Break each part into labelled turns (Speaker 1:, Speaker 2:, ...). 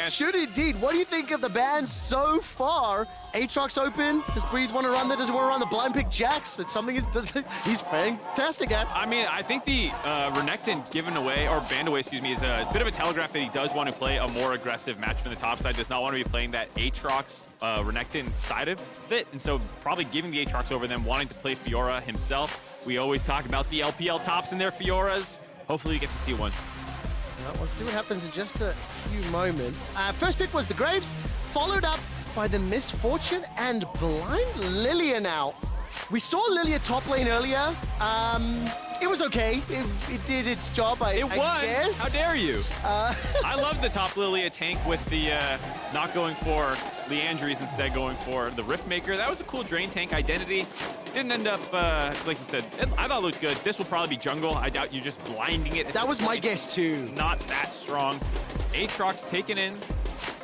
Speaker 1: It should indeed. What do you think of the bans so far? Aatrox open. Does Breathe want to run there? Does he want to run the blind pick Jax? It's something he's fantastic at.
Speaker 2: I mean, I think the Renekton given away, or banned away, excuse me, is a bit of a telegraph that he does want to play a more aggressive matchup in the top side. Does not want to be playing that Aatrox Renekton side of it. And so probably giving the Aatrox over them, wanting to play Fiora himself. We always talk about the LPL tops and their Fioras. Hopefully you get to see one.
Speaker 1: Well, we'll see what happens in just a few moments. First pick was the Graves, followed up by the Misfortune and Blind Lillia now. We saw Lillia top lane earlier. It was okay. It did its job, I guess.
Speaker 2: How dare you? I love the top Lillia tank with the not going for Leandries, instead going for the Riftmaker. That was a cool drain tank identity. Didn't end up, like you said, I thought it looked good. This will probably be jungle. I doubt you're just blinding it.
Speaker 1: That was my guess too.
Speaker 2: Not that strong. Aatrox taken in.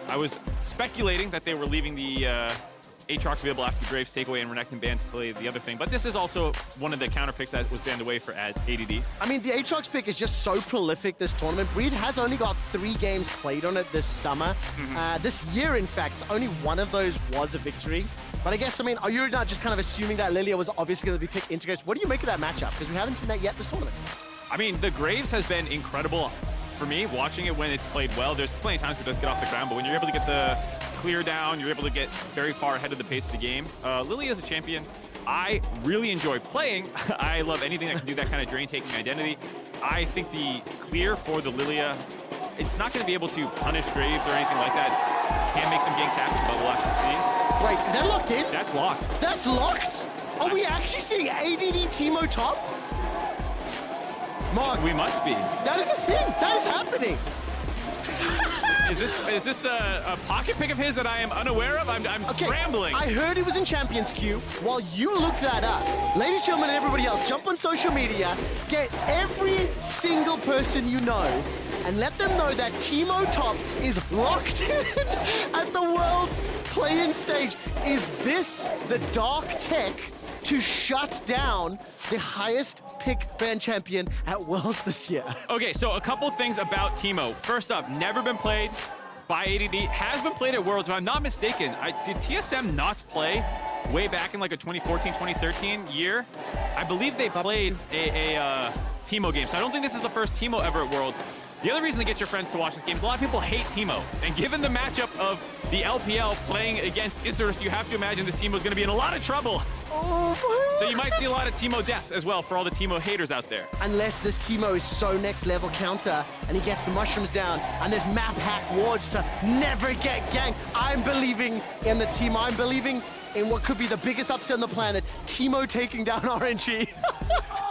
Speaker 2: I was speculating that they were leaving the Aatrox available after the Graves takeaway and Renekton ban to play the other thing. But this is also one of the counter picks that was banned away for ADD.
Speaker 1: I mean, the Aatrox pick is just so prolific this tournament. Breed has only got 3 games played on it this summer. This year, in fact, only one of those was a victory. But I guess, I mean, are you not just kind of assuming that Lillia was obviously going to be picked integrated? What do you make of that matchup? Because we haven't seen that yet this tournament.
Speaker 2: I mean, the Graves has been incredible for me, watching it when it's played well. There's plenty of times where it does get off the ground, but when you're able to get the clear down, you're able to get very far ahead of the pace of the game. Lillia is a champion I really enjoy playing. I love anything that can do that kind of drain-taking identity. I think the clear for the Lillia, it's not going to be able to punish Graves or anything like that. Can make some ganks happen, but we'll have to see.
Speaker 1: Wait, is that locked in?
Speaker 2: That's locked.
Speaker 1: That's locked? Are we actually seeing ADD Teemo top? Mark.
Speaker 2: We must be.
Speaker 1: That is a thing. That is happening.
Speaker 2: Is this a pocket pick of his that I am unaware of? I'm scrambling.
Speaker 1: I heard it was in Champions Queue. While you look that up, ladies and gentlemen and everybody else, jump on social media, get every single person you know, and let them know that Teemo top is locked in at the World's Play-In stage. Is this the dark tech to shut down the highest pick ban champion at Worlds this year?
Speaker 2: Okay, so a couple things about Teemo. First up, never been played by ADD, has been played at Worlds. If I'm not mistaken, did TSM not play way back in like a 2014, 2013 year? I believe they played a Teemo game, so I don't think this is the first Teemo ever at Worlds. The other reason to get your friends to watch this game is a lot of people hate Teemo. And given the matchup of the LPL playing against Isurus, you have to imagine this Teemo is going to be in a lot of trouble.
Speaker 1: Oh,
Speaker 2: so you might see a lot of Teemo deaths as well for all the Teemo haters out there.
Speaker 1: Unless this Teemo is so next level counter and he gets the mushrooms down and there's map hack wards to never get ganked. I'm believing in the Teemo. I'm believing in what could be the biggest upset on the planet, Teemo taking down RNG.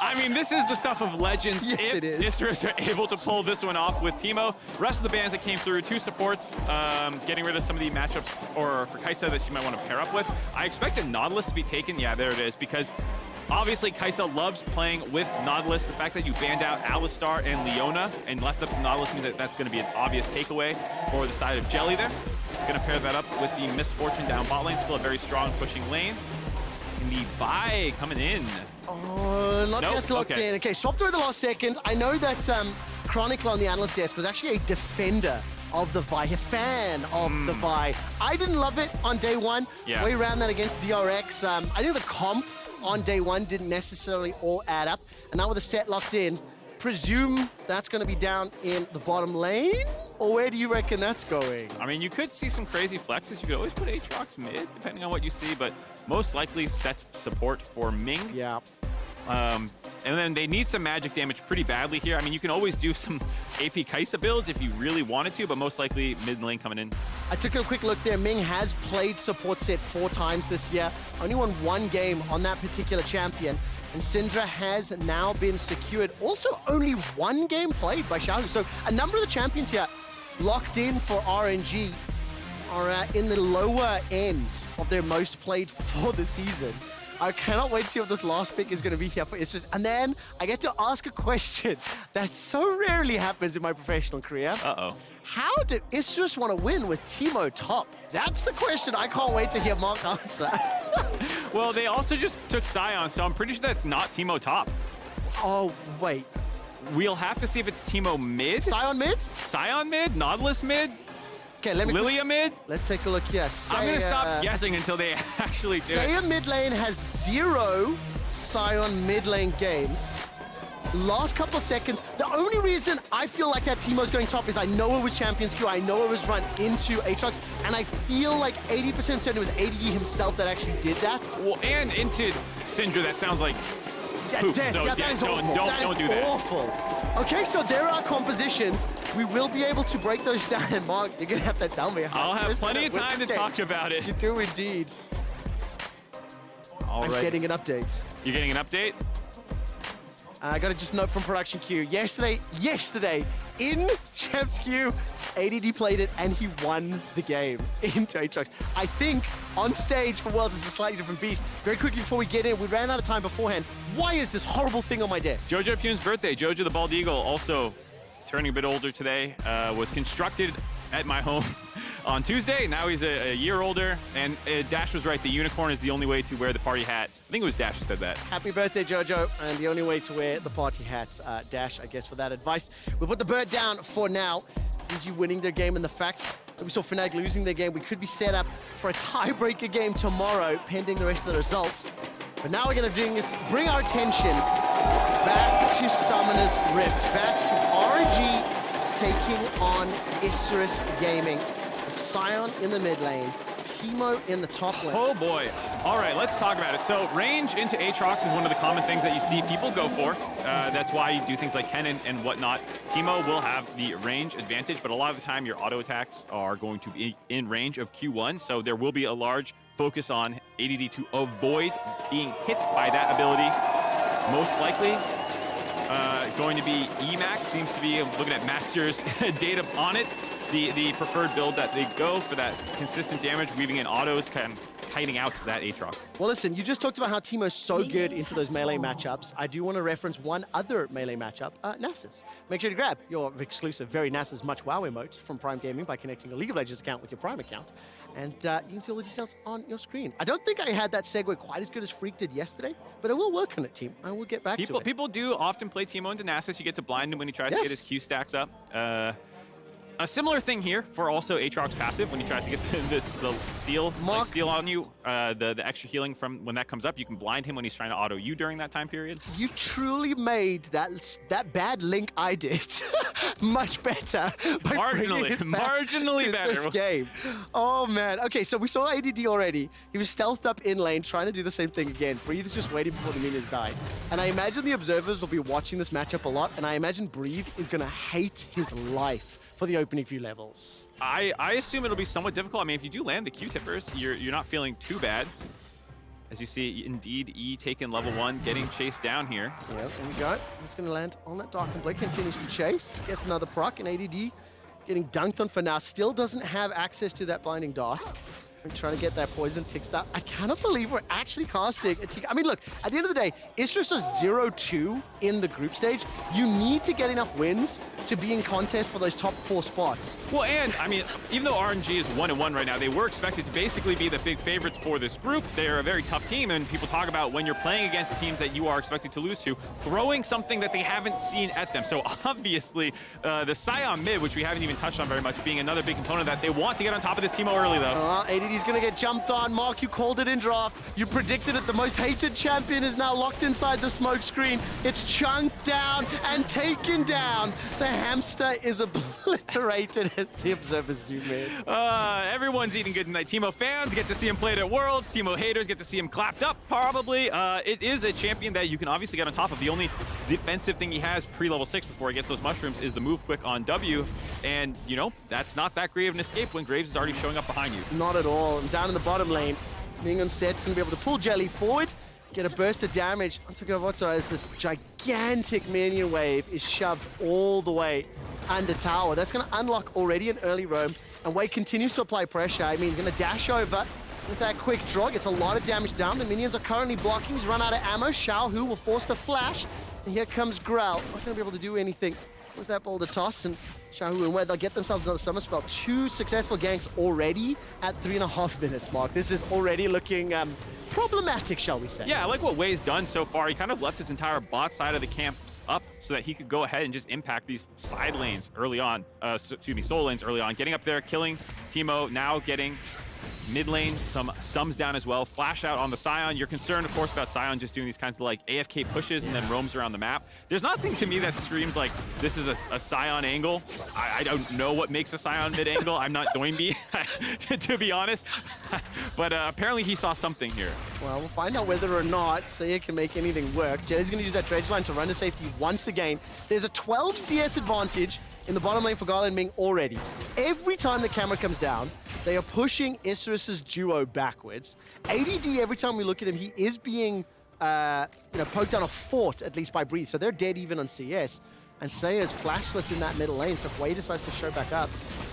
Speaker 2: I mean, this is the stuff of legends.
Speaker 1: Yes,
Speaker 2: if
Speaker 1: it is.
Speaker 2: Isurus are able to pull this one off with Teemo, rest of the bans that came through, 2 supports, getting rid of some of the matchups or for Kaisa that you might want to pair up with. I expected Nautilus to be taken. Yeah, there it is, because obviously Kaisa loves playing with Nautilus. The fact that you banned out Alistar and Leona and left up Nautilus means that that's going to be an obvious takeaway for the side of Jelly there. Going to pair that up with the Misfortune down bot lane, still a very strong pushing lane. And the Vi coming in.
Speaker 1: Oh, not just locked in. Okay, swapped through the last second. I know that Chronicle on the analyst desk was actually a defender of the Vi, a fan of the Vi. I didn't love it on day one.
Speaker 2: Yeah.
Speaker 1: We ran that against DRX. I think the comp on day one didn't necessarily all add up. And now with the Sett locked in, presume that's going to be down in the bottom lane? Or where do you reckon that's going?
Speaker 2: I mean, you could see some crazy flexes. You could always put Aatrox mid, depending on what you see, but most likely Sett's support for Ming.
Speaker 1: Yeah.
Speaker 2: And then they need some magic damage pretty badly here. I mean, you can always do some AP Kaisa builds if you really wanted to, but most likely mid lane coming in.
Speaker 1: I took a quick look there. Ming has played support Sett 4 times this year. Only won 1 game on that particular champion. And Syndra has now been secured. Also, only 1 game played by Xiaohu. So a number of the champions here locked in for RNG are in the lower ends of their most played for the season. I cannot wait to see what this last pick is going to be here for Isurus. And then I get to ask a question that so rarely happens in my professional career.
Speaker 2: Uh-oh.
Speaker 1: How did Isurus want to win with Teemo top? That's the question I can't wait to hear Mark answer.
Speaker 2: Well, they also just took Sion, so I'm pretty sure that's not Teemo top.
Speaker 1: Oh, wait.
Speaker 2: We'll have to see if it's Teemo mid.
Speaker 1: Sion mid?
Speaker 2: Sion mid? Nautilus mid?
Speaker 1: Okay, let me...
Speaker 2: Lillia mid?
Speaker 1: Let's take a look here.
Speaker 2: I'm going to stop guessing until they actually do it.
Speaker 1: Seiya mid lane has 0 Sion mid lane games. Last couple of seconds. The only reason I feel like that Teemo's going top is I know it was Champions Q, I know it was run into Aatrox, and I feel like 80% certain it was ADE himself that actually did that.
Speaker 2: Well, and into Syndra, that sounds like poop.
Speaker 1: Death.
Speaker 2: So
Speaker 1: Yeah, that is awful.
Speaker 2: don't do that.
Speaker 1: Awful. Okay, so there are compositions. We will be able to break those down, and Mark, you're gonna have to tell me how.
Speaker 2: I'll have plenty of time to talk about it.
Speaker 1: You do indeed.
Speaker 2: All
Speaker 1: I'm
Speaker 2: right.
Speaker 1: getting an update.
Speaker 2: You're getting an update?
Speaker 1: I got to just note from production queue. Yesterday, in Champs Queue, ADD played it and he won the game into Aatrox. I think on stage for Worlds is a slightly different beast. Very quickly before we get in, we ran out of time beforehand. Why is this horrible thing on my desk?
Speaker 2: Jojo Pune's birthday. Jojo the Bald Eagle, also turning a bit older today, was constructed at my home on Tuesday. Now he's a year older, and Dash was right. The unicorn is the only way to wear the party hat. I think it was Dash who said that.
Speaker 1: Happy birthday, Jojo, and the only way to wear the party hat, Dash, I guess, for that advice. We'll put the bird down for now. CG winning their game, and the fact that we saw Fnatic losing their game, we could be set up for a tiebreaker game tomorrow, pending the rest of the results. But now we're going to do is bring our attention back to Summoner's Rift, back to RNG taking on Isurus Gaming. Sion in the mid lane, Teemo in the top lane.
Speaker 2: Oh boy. All right, let's talk about it. So range into Aatrox is one of the common things that you see people go for. That's why you do things like Kennen and whatnot. Teemo will have the range advantage, but a lot of the time your auto attacks are going to be in range of Q1, so there will be a large focus on ADD to avoid being hit by that ability. Most likely going to be Emax, seems to be looking at Master's data on it. The preferred build that they go for that consistent damage, weaving in autos, kind of kiting out that Aatrox.
Speaker 1: Well, listen, you just talked about how Teemo's so good into those melee matchups. I do want to reference one other melee matchup, Nasus. Make sure to grab your exclusive Very Nasus Much WoW emote from Prime Gaming by connecting your League of Legends account with your Prime account. And you can see all the details on your screen. I don't think I had that segue quite as good as Freak did yesterday, but I will work on it, team. I will get back to it.
Speaker 2: People do often play Teemo into Nasus. You get to blind him when he tries to get his Q stacks up. A similar thing here for also Aatrox passive when he tries to get the steal on you, the extra healing from when that comes up. You can blind him when he's trying to auto you during that time period.
Speaker 1: You truly made that bad link I did much better by
Speaker 2: marginally better
Speaker 1: this game. Oh man. Okay, so we saw ADD already. He was stealthed up in lane, trying to do the same thing again. Breathe is just waiting before the minions die. And I imagine the observers will be watching this matchup a lot, and I imagine Breathe is gonna hate his life for the opening few levels.
Speaker 2: I assume it'll be somewhat difficult. I mean, if you do land the Q-tippers, you're not feeling too bad. As you see, indeed, E taking level 1, getting chased down here.
Speaker 1: Yeah, there we go. It's going to land on that Dark and Blade, continues to chase, gets another proc, and ADD getting dunked on for now. Still doesn't have access to that blinding dart. And trying to get that poison tick start. I cannot believe we're actually casting a tick. I mean, look, at the end of the day, Isurus is 0-2 in the group stage. You need to get enough wins to be in contest for those top 4 spots.
Speaker 2: Well, and, I mean, even though RNG is 1-1 right now, they were expected to basically be the big favorites for this group. They're a very tough team, and people talk about when you're playing against teams that you are expected to lose to, throwing something that they haven't seen at them. So obviously, the Sion mid, which we haven't even touched on very much, being another big component that they want to get on top of this Teemo early, though.
Speaker 1: ADD's going to get jumped on. Mark, you called it in draft. You predicted it. The most hated champion is now locked inside the smoke screen. It's chunked down and taken down. The hamster is obliterated as the observers zoom in.
Speaker 2: Everyone's eating good tonight. Teemo fans get to see him played at Worlds. Teemo haters get to see him clapped up, probably. It is a champion that you can obviously get on top of. The only defensive thing he has pre-level 6 before he gets those mushrooms is the move quick on W. And, you know, that's not that great of an escape when Graves is already showing up behind you.
Speaker 1: Not at all. And down in the bottom lane, Ming and Sett's going to be able to pull Jelly forward, get a burst of damage onto Gavotto as this gigantic minion wave is shoved all the way under tower. That's going to unlock already an early roam, and Wei continues to apply pressure. I mean, he's going to dash over with that quick draw, gets a lot of damage down. The minions are currently blocking. He's run out of ammo. Xiaohu will force the flash, and here comes Grell. Not going to be able to do anything with that boulder toss, and Xiaohu and Wei, they'll get themselves another summer spell. 2 successful ganks already at 3.5 minutes, Mark. This is already looking problematic, shall we say.
Speaker 2: Yeah, I like what Wei's done so far. He kind of left his entire bot side of the camps up so that he could go ahead and just impact these side lanes early on, solo lanes early on, getting up there, killing Teemo, now getting mid lane, some sums down as well. Flash out on the Sion. You're concerned, of course, about Sion just doing these kinds of like AFK pushes and then roams around the map. There's nothing to me that screams like this is a Sion angle. I don't know what makes a Sion mid angle. I'm not Doinby, to be honest. But apparently he saw something here.
Speaker 1: Well, we'll find out whether or not Seiya can make anything work. Jelly's going to use that dredge line to run to safety once again. There's a 12 CS advantage in the bottom lane for Gala and Ming already. Every time the camera comes down, they are pushing Isurus's duo backwards. ADD, every time we look at him, he is being poked down a fort, at least by Breeze, so they're dead even on CS. And Seiya is flashless in that middle lane, so if Wei decides to show back up,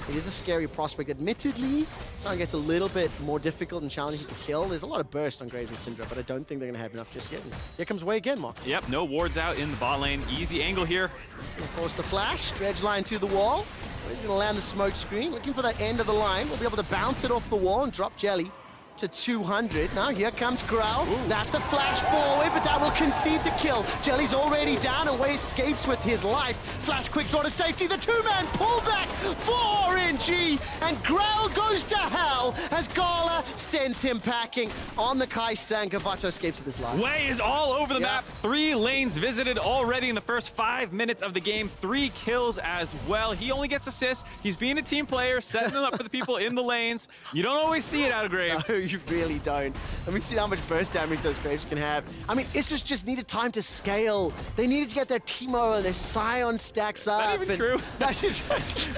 Speaker 1: it is a scary prospect. Admittedly, Sion gets a little bit more difficult and challenging to kill. There's a lot of burst on Graves and Syndra, but I don't think they're going to have enough just yet. And here comes Wei again, Mark.
Speaker 2: Yep, no wards out in the bot lane. Easy angle here.
Speaker 1: He's going to force the flash, dredge line to the wall. He's going to land the smoke screen, looking for that end of the line. We'll be able to bounce it off the wall and drop Jelly to 200. Now here comes Grell. That's the flash forward, but that will concede the kill. Jelly's already down, and Wei escapes with his life. Flash quick draw to safety. The two-man pullback for RNG, and Grell goes to hell as Gala sends him packing on the Kaisa, and Gavotto escapes with his life.
Speaker 2: Wei is all over the map. 3 lanes visited already in the first 5 minutes of the game. 3 kills as well. He only gets assists. He's being a team player, setting them up for the people in the lanes. You don't always see it out of Graves.
Speaker 1: No, you really don't. And we've seen how much burst damage those Graves can have. I mean, Isurus just needed time to scale. They needed to get their Teemo and their Sion stacks up.
Speaker 2: Not even true.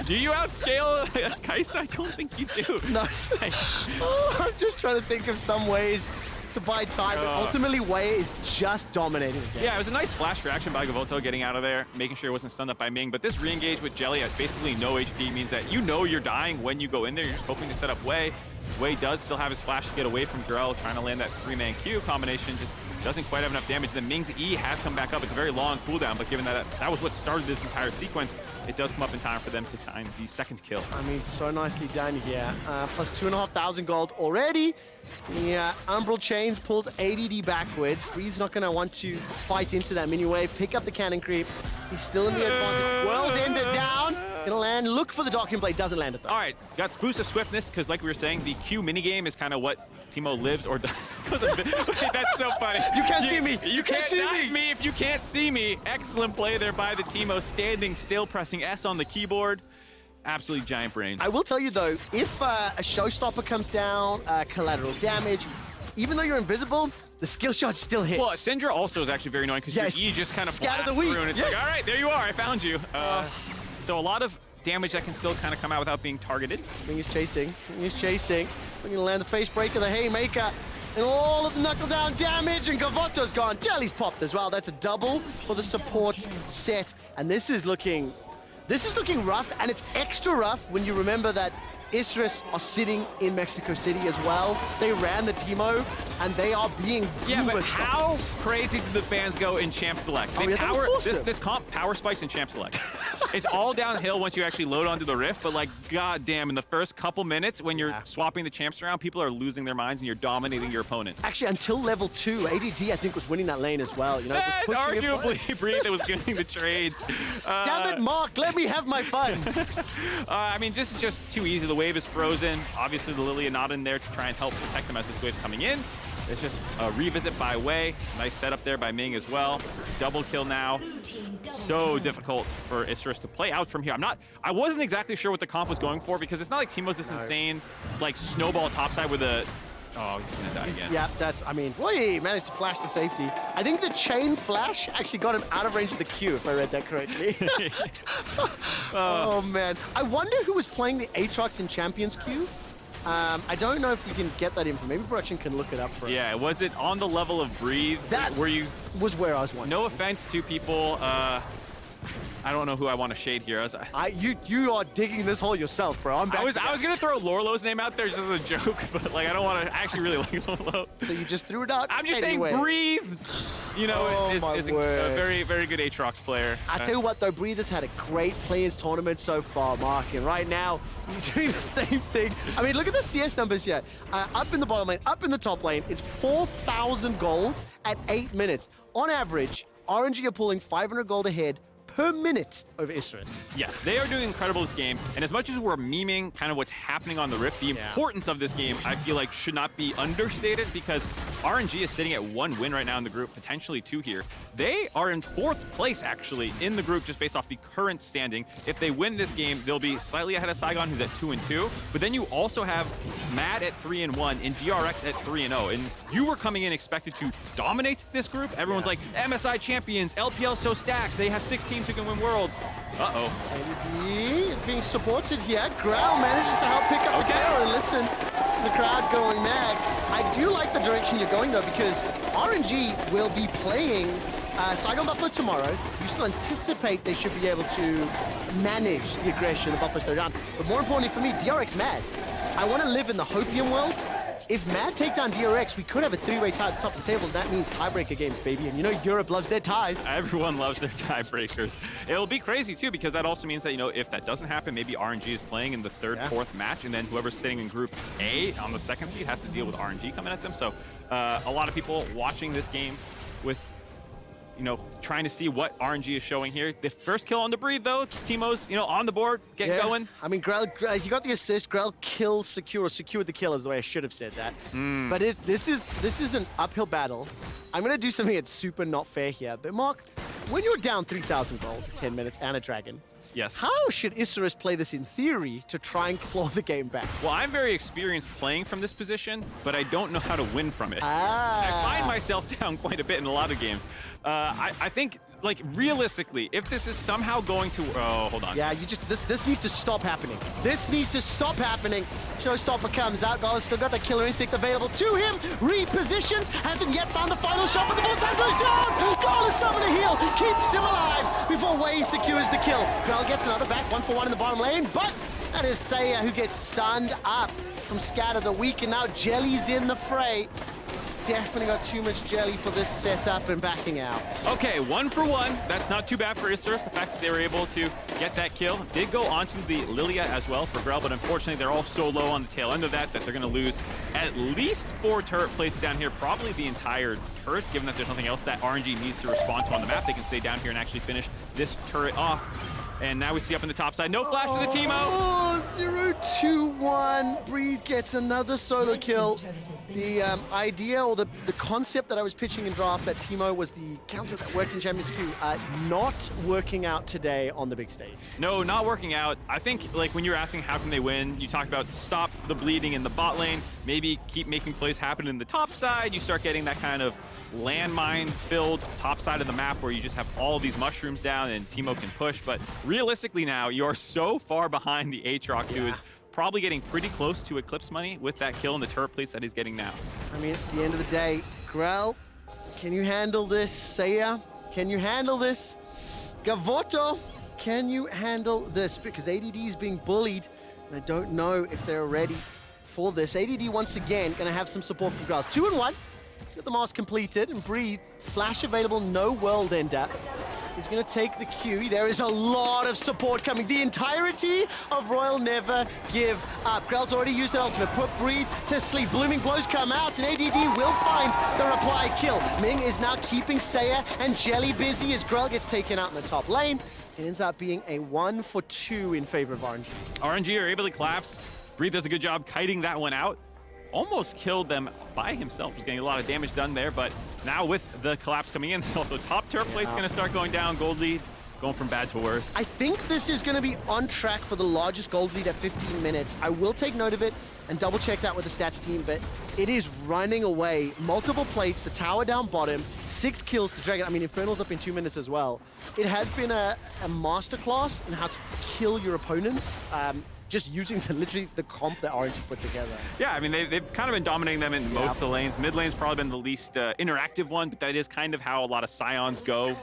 Speaker 2: Do you outscale Kaisa? I don't think you do.
Speaker 1: No. I'm just trying to think of some ways to buy time, but ultimately Wei is just dominating the game.
Speaker 2: Yeah, it was a nice flash reaction by Gavotto getting out of there, making sure he wasn't stunned up by Ming, but this re-engage with Jelly at basically no HP means that you know you're dying when you go in there. You're just hoping to set up Wei. Wei does still have his flash to get away from Grell, trying to land that 3-man Q combination, just doesn't quite have enough damage. Then Ming's E has come back up. It's a very long cooldown, but given that that was what started this entire sequence, it does come up in time for them to find the second kill.
Speaker 1: I mean, so nicely done here. Plus 2,500 gold already. Yeah, Umbral Chains pulls ADD backwards. Breeze's not going to want to fight into that mini wave, pick up the cannon creep. He's still in the advantage. World Ender down. Gonna land, look for the docking blade, doesn't land it though.
Speaker 2: All right, got boost of swiftness, because like we were saying, the Q minigame is kind of what Teemo lives or does. Wait, that's so funny.
Speaker 1: You can't see me. You can't see
Speaker 2: me if you can't see me. Excellent play there by the Teemo, standing still, pressing S on the keyboard. Absolutely giant brains.
Speaker 1: I will tell you though, if a showstopper comes down, collateral damage, even though you're invisible, the skill shot still hits.
Speaker 2: Well, Syndra also is actually very annoying because your E just kind of blasts through and it's like, all right, there you are, I found you. So a lot of damage that can still kind of come out without being targeted.
Speaker 1: Ming is chasing. Ming is chasing. We're going to land the face breaker, the haymaker, and all of the knuckle down damage, and Gavotto's gone. Jelly's popped as well. That's a double for the support set. And this is looking rough, and it's extra rough when you remember that Isurus are sitting in Mexico City as well. They ran the Teemo, and they are being
Speaker 2: but how crazy did the fans go in Champ Select? This comp power spikes in Champ Select. It's all downhill once you actually load onto the Rift, but like, goddamn, in the first couple minutes when you're swapping the champs around, people are losing their minds and you're dominating your opponent.
Speaker 1: Actually, until level 2, ADD I think was winning that lane as well. You know,
Speaker 2: arguably, Breathe was getting the trades.
Speaker 1: Damn it, Mark, let me have my fun.
Speaker 2: I mean, this is just too easy. The wave is frozen. Obviously, the Lillia not in there to try and help protect them as this wave's coming in. It's just a revisit by Wei. Nice setup there by Ming as well. Double kill now. So difficult for Isurus to play out from here. I wasn't exactly sure what the comp was going for because it's not like Teemo's this insane, like, snowball topside with a... Oh, he's gonna die again. Yeah,
Speaker 1: Wei managed to flash to safety. I think the chain flash actually got him out of range of the Q, if I read that correctly. Oh, man. I wonder who was playing the Aatrox in Champions Q. I don't know if you can get that info. Maybe production can look it up for us.
Speaker 2: Yeah, was it on the level of Breathe?
Speaker 1: Was where I was wondering.
Speaker 2: No offense to people. I don't know who I want to shade here.
Speaker 1: You are digging this hole yourself, bro. I was
Speaker 2: gonna throw Lorlo's name out there just as a joke, but like I don't want to actually really like Lorlo.
Speaker 1: So you just threw it out.
Speaker 2: I'm just saying, Breathe. You know, is a very, very good Aatrox player.
Speaker 1: I tell you what, though, Breathe has had a great Play-Ins tournament so far, Mark, and right now he's doing the same thing. I mean, look at the CS numbers here. Up in the bottom lane, up in the top lane, it's 4,000 gold at 8 minutes. On average, RNG are pulling 500 gold ahead per minute over Isurus.
Speaker 2: Yes, they are doing incredible this game, and as much as we're memeing kind of what's happening on the Rift, the importance of this game, I feel like, should not be understated, because RNG is sitting at 1 win right now in the group, potentially 2 here. They are in 4th place, actually, in the group, just based off the current standing. If they win this game, they'll be slightly ahead of Saigon, who's at 2-2, but then you also have Mad at 3-1 and DRX at 3-0, and you were coming in expected to dominate this group. Everyone's like, MSI champions, LPL so stacked, they have 6 teams who can win Worlds. Uh-oh.
Speaker 1: ADC is being supported here. Grell manages to help pick up the kill, and listen to the crowd going mad. I do like the direction you're going, though, because RNG will be playing Saigon Buffalo tomorrow. You still anticipate they should be able to manage the aggression of Buffalo's third down. But more importantly for me, DRX Mad. I want to live in the Hopium world. If Mad take down DRX, we could have a 3-way tie at the top of the table. That means tiebreaker games, baby. And you know Europe loves their ties.
Speaker 2: Everyone loves their tiebreakers. It'll be crazy, too, because that also means that, you know, if that doesn't happen, maybe RNG is playing in the 3rd, 4th match, and then whoever's sitting in Group A on the 2nd seed has to deal with RNG coming at them. So a lot of people watching this game with, you know, trying to see what RNG is showing here. The first kill on the Breathe, though. Teemo's, you know, on the board, getting going.
Speaker 1: I mean, Grell, he got the assist. Grell secured the kill is the way I should have said that. But this is an uphill battle. I'm going to do something that's super not fair here. But Mark, when you're down 3,000 gold for 10 minutes and a dragon,
Speaker 2: yes,
Speaker 1: how should Isurus play this in theory to try and claw the game back?
Speaker 2: Well, I'm very experienced playing from this position, but I don't know how to win from it.
Speaker 1: Ah.
Speaker 2: I find myself down quite a bit in a lot of games. I think, like, realistically, if this is somehow going to... Oh, hold on.
Speaker 1: Yeah, this needs to stop happening. This needs to stop happening. Showstopper comes out. Gala's still got the killer instinct available to him. Repositions. Hasn't yet found the final shot, but the ball time goes down. Gala summon a heal. Keeps him alive before Wade secures the kill. Grell gets another back. 1-for-1 in the bottom lane, but that is Seiya who gets stunned up from Scatter the Weak, and now Jelly's in the fray. Definitely got too much jelly for this setup and backing out. Okay,
Speaker 2: 1-for-1. That's not too bad for Isurus. The fact that they were able to get that kill did go onto the Lillia as well for Grell, but unfortunately they're all so low on the tail end of that they're going to lose at least 4 turret plates down here, probably the entire turret, given that there's nothing else that RNG needs to respond to on the map. They can stay down here and actually finish this turret off. And now we see up in the top side, no flash for the Teemo.
Speaker 1: Oh, 0-2-1. Breathe gets another solo kill. The idea or the concept that I was pitching in draft that Teemo was the counter that worked in Champions Queue, not working out today on the big stage.
Speaker 2: No, not working out. I think, like, when you're asking how can they win, you talk about stop the bleeding in the bot lane, maybe keep making plays happen in the top side. You start getting that kind of landmine-filled top side of the map where you just have all these mushrooms down and Teemo can push. But realistically now, you're so far behind the Aatrox, who is probably getting pretty close to Eclipse money with that kill and the turret plates that he's getting now.
Speaker 1: I mean, at the end of the day, Grell, can you handle this? Seiya, can you handle this? Gavotto, can you handle this? Because ADD is being bullied, and I don't know if they're ready for this. ADD, once again, going to have some support from Grell. 2-1. Got the mask completed, and Breathe, flash available, no world ender. He's going to take the Q. There is a lot of support coming. The entirety of Royal never give up. Grell's already used an ultimate. Put Breathe to sleep. Blooming blows come out, and ADD will find the reply kill. Ming is now keeping Seiya and Jelly busy as Grell gets taken out in the top lane. It ends up being a 1-for-2 in favor of RNG.
Speaker 2: RNG are able to collapse. Breathe does a good job kiting that one out. Almost killed them by himself. Was getting a lot of damage done there, but now with the collapse coming in, also top turret plate's going to start going down. Gold lead going from bad to worse.
Speaker 1: I think this is going to be on track for the largest gold lead at 15 minutes. I will take note of it and double check that with the stats team, but it is running away. Multiple plates, the tower down bottom, 6 kills to Dragon. I mean, Infernal's up in 2 minutes as well. It has been a masterclass in how to kill your opponents. Just using literally the comp that RNG put together.
Speaker 2: Yeah, I mean, they've kind of been dominating them in most of the lanes. Mid lane's probably been the least interactive one, but that is kind of how a lot of Sions go.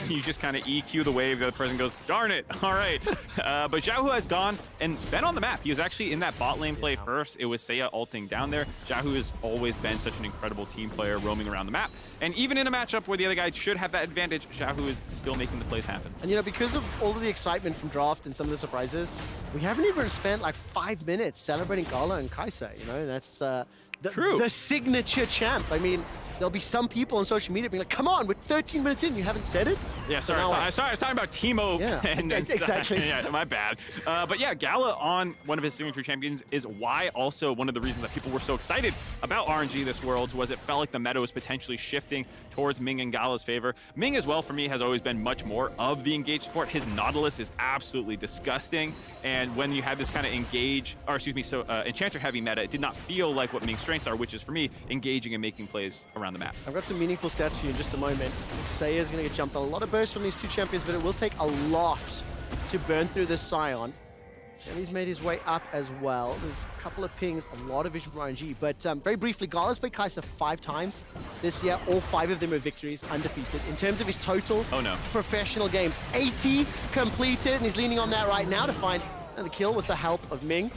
Speaker 2: You just kind of EQ the wave, the other person goes, darn it, all right. But Xiaohu has gone and been on the map. He was actually in that bot lane play first. It was Seiya ulting down there. Xiaohu has always been such an incredible team player roaming around the map. And even in a matchup where the other guy should have that advantage, Xiaohu is still making the plays happen.
Speaker 1: And you know, because of all of the excitement from draft and some of the surprises, we haven't even spent like 5 minutes celebrating Gala and Kaisa, you know, that's the signature champ. I mean, there'll be some people on social media being like, come on, we're 13 minutes in, you haven't said it?
Speaker 2: Yeah, sorry, I was talking about Teemo.
Speaker 1: Yeah,
Speaker 2: and
Speaker 1: exactly.
Speaker 2: Yeah, my bad. But yeah, Gala on one of his signature champions is why also one of the reasons that people were so excited about RNG this Worlds was it felt like the meta was potentially shifting towards Ming and Gala's favor. Ming as well, for me, has always been much more of the engaged support. His Nautilus is absolutely disgusting, and when you had this kind of Enchanter heavy meta, it did not feel like what Ming's strengths are, which is, for me, engaging and making plays around the map.
Speaker 1: I've got some meaningful stats for you in just a moment. Seiya's going to get jumped on. A lot of bursts from these two champions, but it will take a lot to burn through this Sion. And he's made his way up as well. There's a couple of pings, a lot of vision from RNG. But very briefly, Gala's played Kaisa 5 times this year. All 5 of them are victories, undefeated. In terms of his total professional games, 80 completed, and he's leaning on that right now to find the kill with the help of Ming.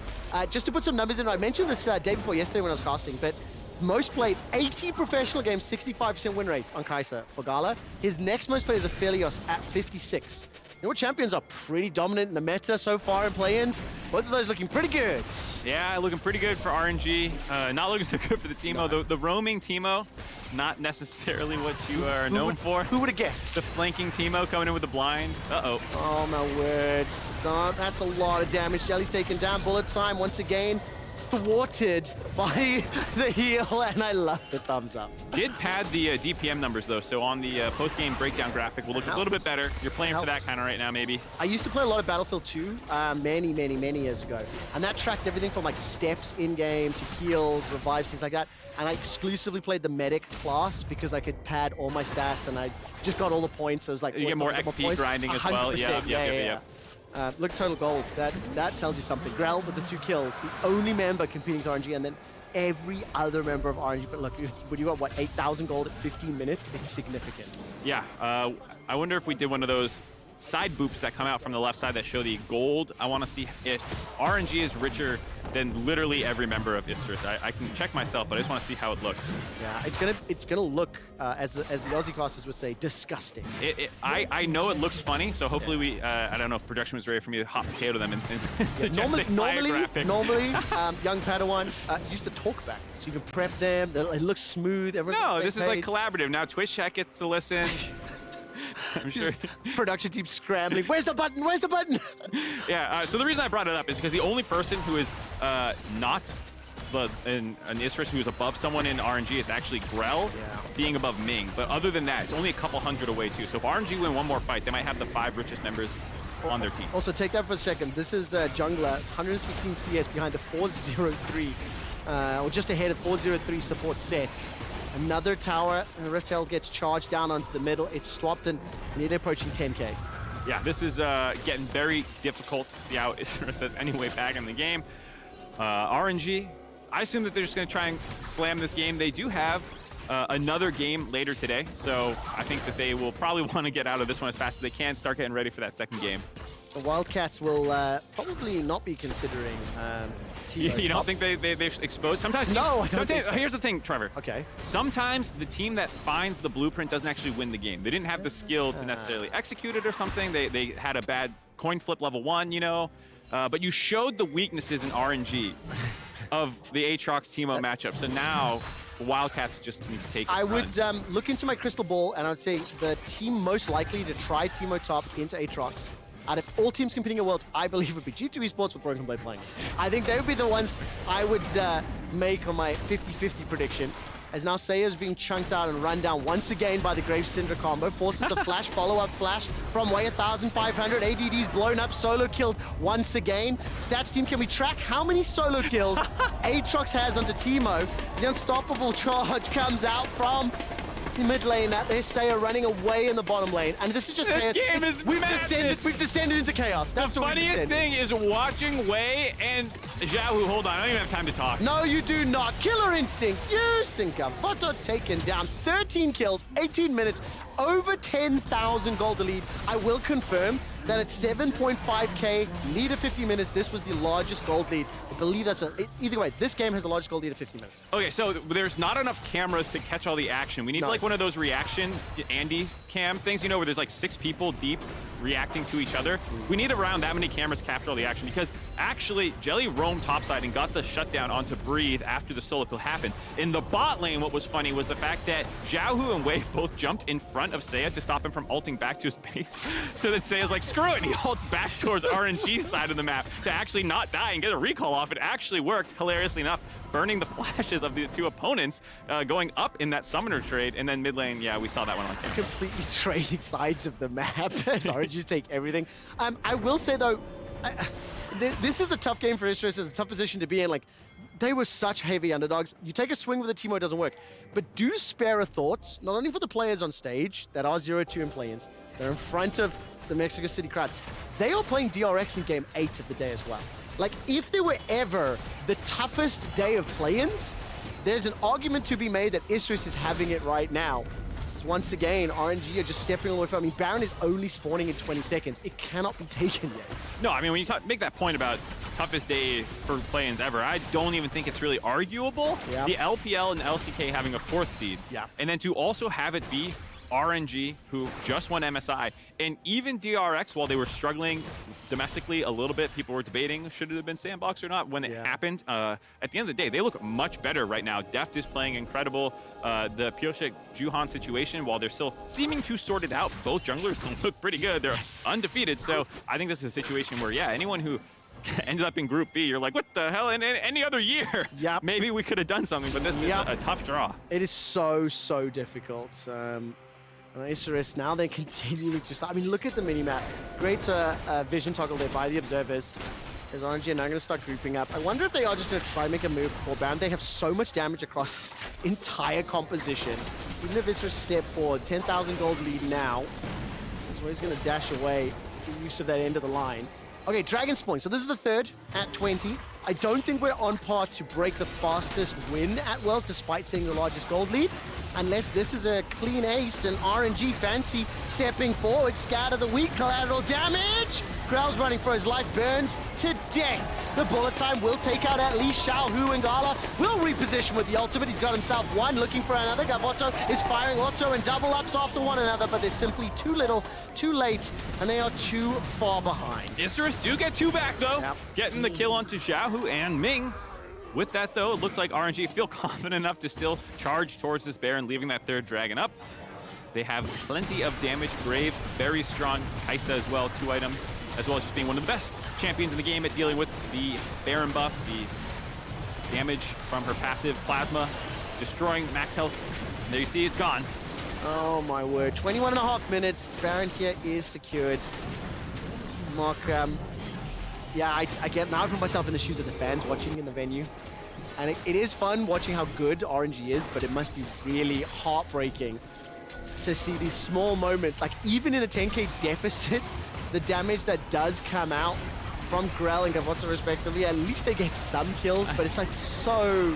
Speaker 1: Just to put some numbers in, I mentioned this day before yesterday when I was casting, but most played 80 professional games, 65% win rate on Kaisa for Gala. His next most played is Aphelios at 56. Your champions are pretty dominant in the meta so far in play-ins. Both of those looking pretty good.
Speaker 2: Yeah, looking pretty good for RNG. Not looking so good for the Teemo.
Speaker 1: No.
Speaker 2: The roaming Teemo, not necessarily what you are known for.
Speaker 1: Who would have guessed?
Speaker 2: The flanking Teemo coming in with the blind. Uh-oh.
Speaker 1: Oh, my words. Oh, that's a lot of damage. Jelly's taken down. Bullet time once again thwarted by the heal, and I love the thumbs up.
Speaker 2: Did pad the DPM numbers, though, so on the post-game breakdown graphic will look a little bit better. You're playing for that kind of right now, maybe.
Speaker 1: I used to play a lot of Battlefield 2 many years ago, and that tracked everything from like steps in-game to heals, revives, things like that. And I exclusively played the medic class because I could pad all my stats, and I just got all the points. So it was like
Speaker 2: you get more XP grinding as well. Yeah.
Speaker 1: Look at total gold. That tells you something. Grell with the 2 kills, the only member competing to RNG, and then every other member of RNG. But look, when you got, what, 8,000 gold at 15 minutes, it's significant.
Speaker 2: Yeah, I wonder if we did one of those side boops that come out from the left side that show the gold. I want to see if RNG is richer than literally every member of Isurus. I can check myself, but I just want to see how it looks.
Speaker 1: Yeah, it's gonna look, as the Aussie casters would say, disgusting.
Speaker 2: I know it looks funny, so hopefully we, I don't know if production was ready for me to hot potato them and suggest
Speaker 1: normally, young Padawan, use the talkback, so you can prep them, it looks smooth,
Speaker 2: No, this is like collaborative. Now Twitch chat gets to listen. I'm sure.
Speaker 1: Production team scrambling. Where's the button? Where's the button?
Speaker 2: Yeah, so the reason I brought it up is because the only person who is not in Isurus who is above someone in RNG is actually Grell, being above Ming. But other than that, it's only a couple hundred away too. So if RNG win one more fight, they might have the 5 richest members on their team.
Speaker 1: Also, take that for a second. This is Jungler, 116 CS behind the 403, or just ahead of 403 support Sett. Another tower, and the Rift Herald gets charged down onto the middle. It's swapped, and they're approaching 10k.
Speaker 2: Yeah, this is getting very difficult to see how Isurus has any way back in the game. RNG, I assume that they're just going to try and slam this game. They do have another game later today, so I think that they will probably want to get out of this one as fast as they can, start getting ready for that second game.
Speaker 1: The Wildcats will probably not be considering Teemo.
Speaker 2: You don't think they're exposed? Sometimes.
Speaker 1: No, I don't think so.
Speaker 2: Here's the thing, Trevor.
Speaker 1: Okay.
Speaker 2: Sometimes the team that finds the blueprint doesn't actually win the game. They didn't have the skill to necessarily execute it or something. They had a bad coin flip level 1, you know. But you showed the weaknesses in RNG of the Aatrox Teemo matchup. So now Wildcats just need to take it.
Speaker 1: I would look into my crystal ball, and I would say the team most likely to try Teemo top into Aatrox, out of all teams competing at Worlds, I believe would be G2 eSports with Broken Blade playing. I think they would be the ones I would make on my 50-50 prediction. As now Seiya is being chunked out and run down once again by the Grave Syndra combo. Forces the flash, follow-up flash from way 1,500. ADD's blown up, solo killed once again. Stats team, can we track how many solo kills Aatrox has onto Teemo? The unstoppable charge comes out from the mid lane. There's Seiya running away in the bottom lane, and this is just
Speaker 2: this
Speaker 1: chaos.
Speaker 2: Game is
Speaker 1: We've descended into chaos. That's
Speaker 2: the funniest thing is watching Wei and Xiaohu. Hold on, I don't even have time to talk.
Speaker 1: No, you do not. Killer instinct used, and Gavotto taken down. 13 kills, 18 minutes, over 10,000 gold to lead. I will confirm that at 7.5k lead of 50 minutes, this was the largest gold lead. I believe that's either way, this game has the largest gold lead of 50 minutes.
Speaker 2: Okay, so there's not enough cameras to catch all the action. We need like one of those reaction Andy cam things, you know, where there's like 6 people deep reacting to each other. We need around that many cameras capture all the action because actually Jelly roamed topside and got the shutdown onto Breathe after the solo kill happened. In the bot lane, what was funny was the fact that Xiaohu and Wave both jumped in front of Seiya to stop him from ulting back to his base. So that Seiya's like, screw it, and he ults back towards RNG's side of the map to actually not die and get a recall off. It actually worked, hilariously enough, burning the flashes of the two opponents, going up in that summoner trade, and then mid lane, yeah, we saw that one on camera.
Speaker 1: Completely trading sides of the map as RNGs take everything. I will say though, this is a tough game for Isurus. It's a tough position to be in. Like, they were such heavy underdogs. You take a swing with a Teemo, it doesn't work. But do spare a thought, not only for the players on stage that are 0-2 in play-ins, they're in front of the Mexico City crowd. They are playing DRX in game 8 of the day as well. Like, if there were ever the toughest day of play-ins, there's an argument to be made that Isurus is having it right now. So once again, RNG are just stepping away from. I mean, Baron is only spawning in 20 seconds. It cannot be taken yet.
Speaker 2: No, I mean, when you make that point about toughest day for play-ins ever, I don't even think it's really arguable.
Speaker 1: Yeah.
Speaker 2: The LPL and LCK having a 4th seed.
Speaker 1: Yeah.
Speaker 2: And then to also have it be RNG, who just won MSI, and even DRX, while they were struggling domestically a little bit, people were debating should it have been sandbox or not when it happened. At the end of the day, they look much better right now. Deft is playing incredible. The Pioshek Juhan situation, while they're still seeming to sort it out, both junglers look pretty good. They're undefeated. So I think this is a situation where, yeah, anyone who ended up in Group B, you're like, what the hell? In any other year, maybe we could have done something, but this is a tough draw.
Speaker 1: It is so, so difficult. Isurus now they're continuing to... I mean, look at the minimap. Great vision toggle there by the observers. There's RNG and now going to start grouping up. I wonder if they are just going to try and make a move for Baron. They have so much damage across this entire composition. Even if Isurus step forward, 10,000 gold lead now. So he's going to dash away the use of that end of the line. Okay, Dragon Spawn. So this is the third at 20. I don't think we're on par to break the fastest win at Worlds, despite seeing the largest gold lead. Unless this is a clean ace and RNG fancy stepping forward. Scatter the weak, collateral damage. Grell's running for his life, burns to death. The bullet time will take out at least Xiaohu, and Gala will reposition with the ultimate. He's got himself one, looking for another. Gavotto is firing auto and double ups after one another, but there's simply too little, too late, and they are too far behind.
Speaker 2: Isurus do get 2 back though, getting the kill onto Xiaohu and Ming. With that, though, it looks like RNG feel confident enough to still charge towards this Baron, leaving that 3rd dragon up. They have plenty of damage. Graves, very strong. Kaisa as well, 2 items, as well as just being one of the best champions in the game at dealing with the Baron buff, the damage from her passive Plasma, destroying max health. And there you see, it's gone.
Speaker 1: Oh my word, 21.5 minutes. Baron here is secured. Mark, yeah, I get now. I put myself in the shoes of the fans watching in the venue. And it is fun watching how good RNG is, but it must be really heartbreaking to see these small moments. Like, even in a 10k deficit, the damage that does come out from Grell and Gavotto respectively, at least they get some kills, but it's like so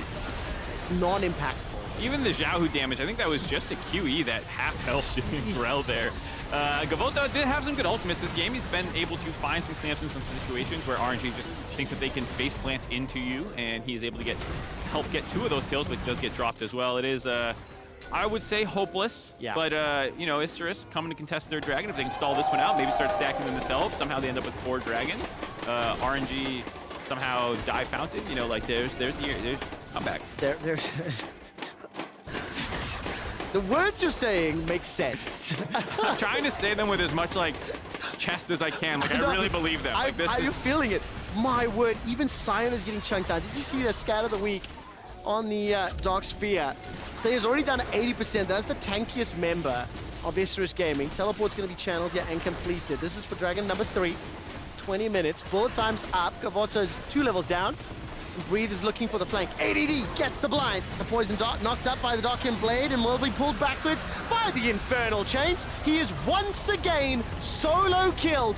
Speaker 1: non-impactful.
Speaker 2: Even the Xiaohu damage, I think that was just a QE, that half health shooting Grell there. Gavotto did have some good ultimates this game. He's been able to find some clamps in some situations where RNG just thinks that they can face plant into you, and he is able to help get 2 of those kills, but does get dropped as well. It is, I would say, hopeless.
Speaker 1: Yeah.
Speaker 2: But, you know, Isurus coming to contest their dragon. If they can stall this one out, maybe start stacking them themselves. Somehow they end up with 4 dragons. RNG somehow die fountain. You know, like there's comeback.
Speaker 1: There's the words you're saying make sense.
Speaker 2: I'm trying to say them with as much like chest as I can. Like, I really believe them. Like,
Speaker 1: I'm feeling it. My word, even Sion is getting chunked down. Did you see the scat of the week on the Dark Sphere? Seiya's already done 80%. That's the tankiest member of Isurus Gaming. Teleport's going to be channeled here and completed. This is for Dragon number 3. 20 minutes. Bullet time's up. Gavotto's 2 levels down. Breathe is looking for the flank. ADD gets the blind. The poison dart knocked up by the Darkin Blade and will be pulled backwards by the Infernal Chains. He is once again solo killed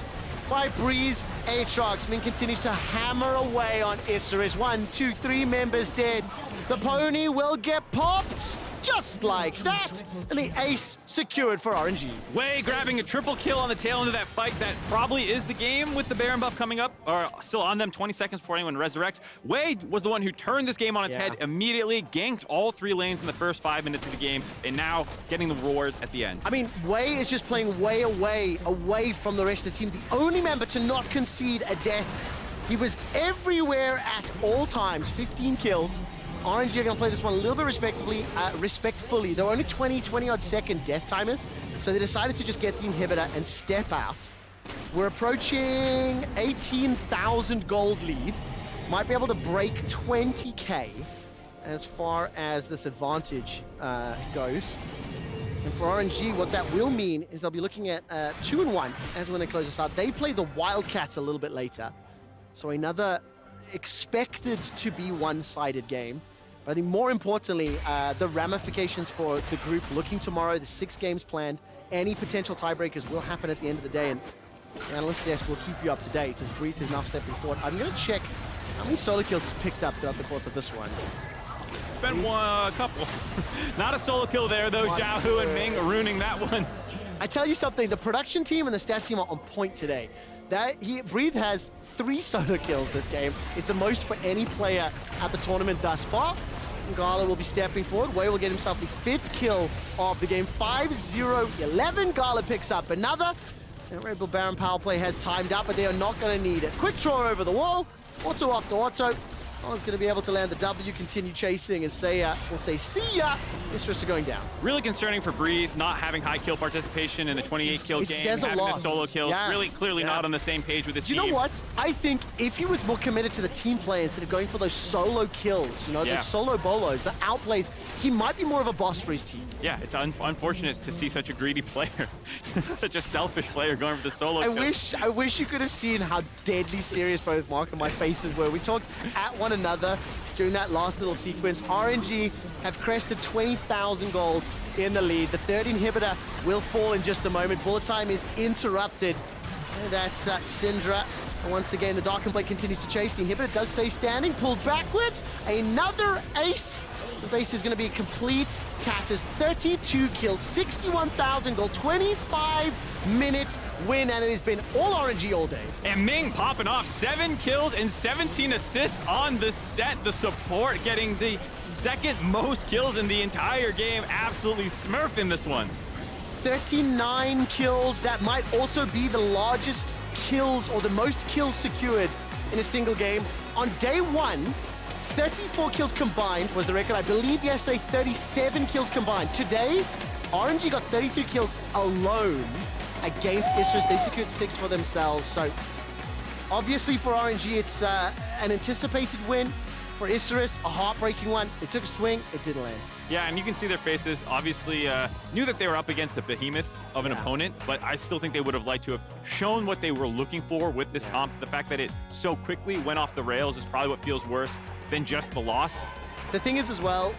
Speaker 1: by Breeze Aatrox. Ming continues to hammer away on Isurus. 1, 2, 3 members dead. The pony will get popped. just like that. And the ace secured for RNG.
Speaker 2: Wei grabbing a triple kill on the tail end of that fight. That probably is the game with the Baron buff coming up, or still on them 20 seconds before anyone resurrects. Wei was the one who turned this game on its head immediately, ganked all 3 lanes in the first 5 minutes of the game, and now getting the rewards at the end.
Speaker 1: I mean, Wei is just playing way away from the rest of the team. The only member to not concede a death. He was everywhere at all times. 15 kills. RNG are going to play this one a little bit respectfully. There were only 20-odd second death timers, so they decided to just get the inhibitor and step out. We're approaching 18,000 gold lead. Might be able to break 20k as far as this advantage goes. And for RNG, what that will mean is they'll be looking at 2-1 as when they close the start. They play the Wildcats a little bit later. So another expected to be one-sided game. But I think more importantly, the ramifications for the group looking tomorrow, the 6 games planned, any potential tiebreakers will happen at the end of the day. And the analyst desk will keep you up to date as Breathe is now stepping forward. I'm going to check how many solo kills he's picked up throughout the course of this one.
Speaker 2: It's been a couple. Not a solo kill there, though. Xiaohu and Ming ruining that one.
Speaker 1: I tell you something, the production team and the stats team are on point today. Breathe has 3 solo kills this game. It's the most for any player at the tournament thus far. Gala will be stepping forward. Wei will get himself the 5th kill of the game. 5-0-11. Gala picks up another. And Red Bull Baron power play has timed out, but they are not going to need it. Quick draw over the wall. Auto after auto. Gala's going to be able to land the W, continue chasing, and seiya will say, see ya! Isurus are going down.
Speaker 2: Really concerning for Breathe, not having high kill participation in the 28 kill game, having the solo kills, really clearly not on the same page with his team.
Speaker 1: You know what? I think if he was more committed to the team play instead of going for those solo kills, you know, the solo bolos, the outplays, he might be more of a boss for his team.
Speaker 2: Yeah, it's unfortunate to see such a greedy player, such a selfish player going for the solo kills.
Speaker 1: I wish you could have seen how deadly serious both Mark and my faces were. We talked at one another during that last little sequence. RNG have crested 20,000 gold in the lead. The 3rd inhibitor will fall in just a moment. Bullet time is interrupted. And that's Syndra. And once again, the Dark Blade continues to chase. The inhibitor does stay standing, pulled backwards. Another ace. The base is going to be complete tatters. 32 kills, 61,000 gold, 25-minute win, and it has been all RNG all day.
Speaker 2: And Ming popping off 7 kills and 17 assists on the set. The support getting the 2nd most kills in the entire game. Absolutely smurfing this one.
Speaker 1: 39 kills. That might also be the largest kills or the most kills secured in a single game. On day 1, 34 kills combined was the record. I believe yesterday 37 kills combined. Today, RNG got 33 kills alone against Isurus. They secured 6 for themselves. So obviously for RNG, it's an anticipated win. For Isurus, a heartbreaking one. It took a swing, it didn't land.
Speaker 2: Yeah, and you can see their faces. Obviously, knew that they were up against a behemoth of an opponent, but I still think they would have liked to have shown what they were looking for with this comp. The fact that it so quickly went off the rails is probably what feels worse than just the loss.
Speaker 1: The thing is as well,